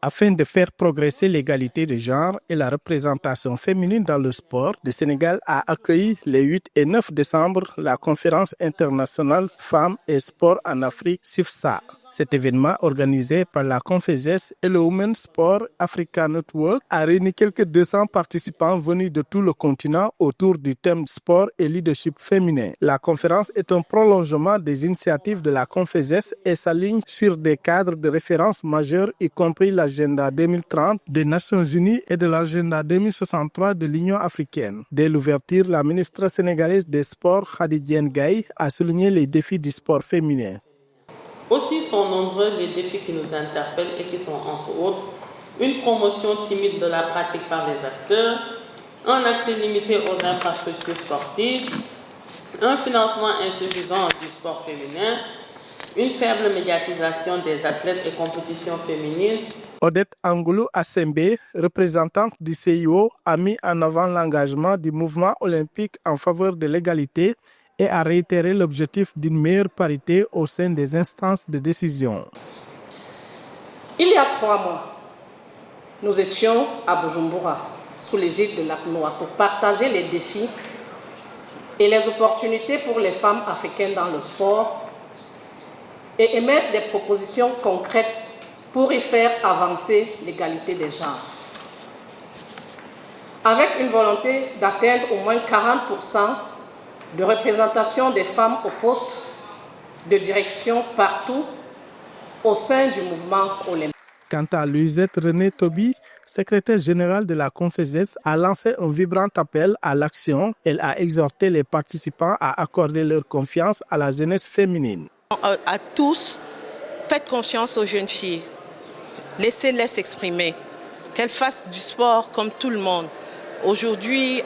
Afin de faire progresser l'égalité de genre et la représentation féminine dans le sport, le Sénégal a accueilli les 8 et 9 décembre la conférence internationale Femmes et Sport en Afrique, CIFSA. Cet événement, organisé par la Conféses et le Women's Sport Africa Network, a réuni quelques 200 participants venus de tout le continent autour du thème sport et leadership féminin. La conférence est un prolongement des initiatives de la Conféses et s'aligne sur des cadres de référence majeurs, y compris l'agenda 2030 des Nations Unies et de l'agenda 2063 de l'Union africaine. Dès l'ouverture, la ministre sénégalaise des Sports, Khady Diène Gaye, a souligné les défis du sport féminin. Aussi sont nombreux les défis qui nous interpellent et qui sont entre autres une promotion timide de la pratique par les acteurs, un accès limité aux infrastructures sportives, un financement insuffisant du sport féminin, une faible médiatisation des athlètes et compétitions féminines. Odette Angoulou Assembe, représentante du CIO, a mis en avant l'engagement du mouvement olympique en faveur de l'égalité et a réitéré l'objectif d'une meilleure parité au sein des instances de décision. Il y a 3 mois, nous étions à Bujumbura, sous l'égide de l'ACNOA, pour partager les défis et les opportunités pour les femmes africaines dans le sport et émettre des propositions concrètes pour y faire avancer l'égalité des genres. Avec une volonté d'atteindre au moins 40% de représentation des femmes au poste de direction partout au sein du mouvement olympique. Quant à Louisette René Toby, secrétaire générale de la Conféses, a lancé un vibrant appel à l'action. Elle a exhorté les participants à accorder leur confiance à la jeunesse féminine. À tous, faites confiance aux jeunes filles. Laissez-les s'exprimer. Qu'elles fassent du sport comme tout le monde. Aujourd'hui,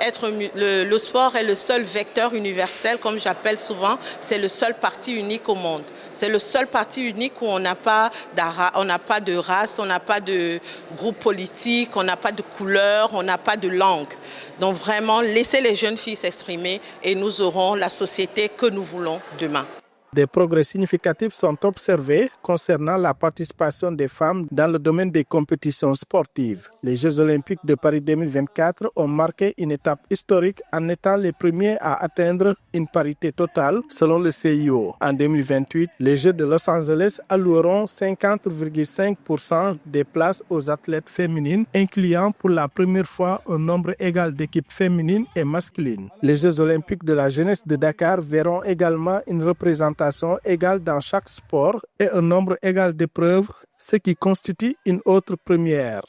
le sport est le seul vecteur universel, comme j'appelle souvent, c'est le seul parti unique au monde. C'est le seul parti unique où on n'a pas de race, on n'a pas de groupe politique, on n'a pas de couleur, on n'a pas de langue. Donc vraiment, laissez les jeunes filles s'exprimer et nous aurons la société que nous voulons demain. Des progrès significatifs sont observés concernant la participation des femmes dans le domaine des compétitions sportives. Les Jeux olympiques de Paris 2024 ont marqué une étape historique en étant les premiers à atteindre une parité totale selon le CIO. En 2028, les Jeux de Los Angeles alloueront 50,5% des places aux athlètes féminines, incluant pour la première fois un nombre égal d'équipes féminines et masculines. Les Jeux olympiques de la jeunesse de Dakar verront également une représentation égale dans chaque sport et un nombre égal d'épreuves, ce qui constitue une autre première.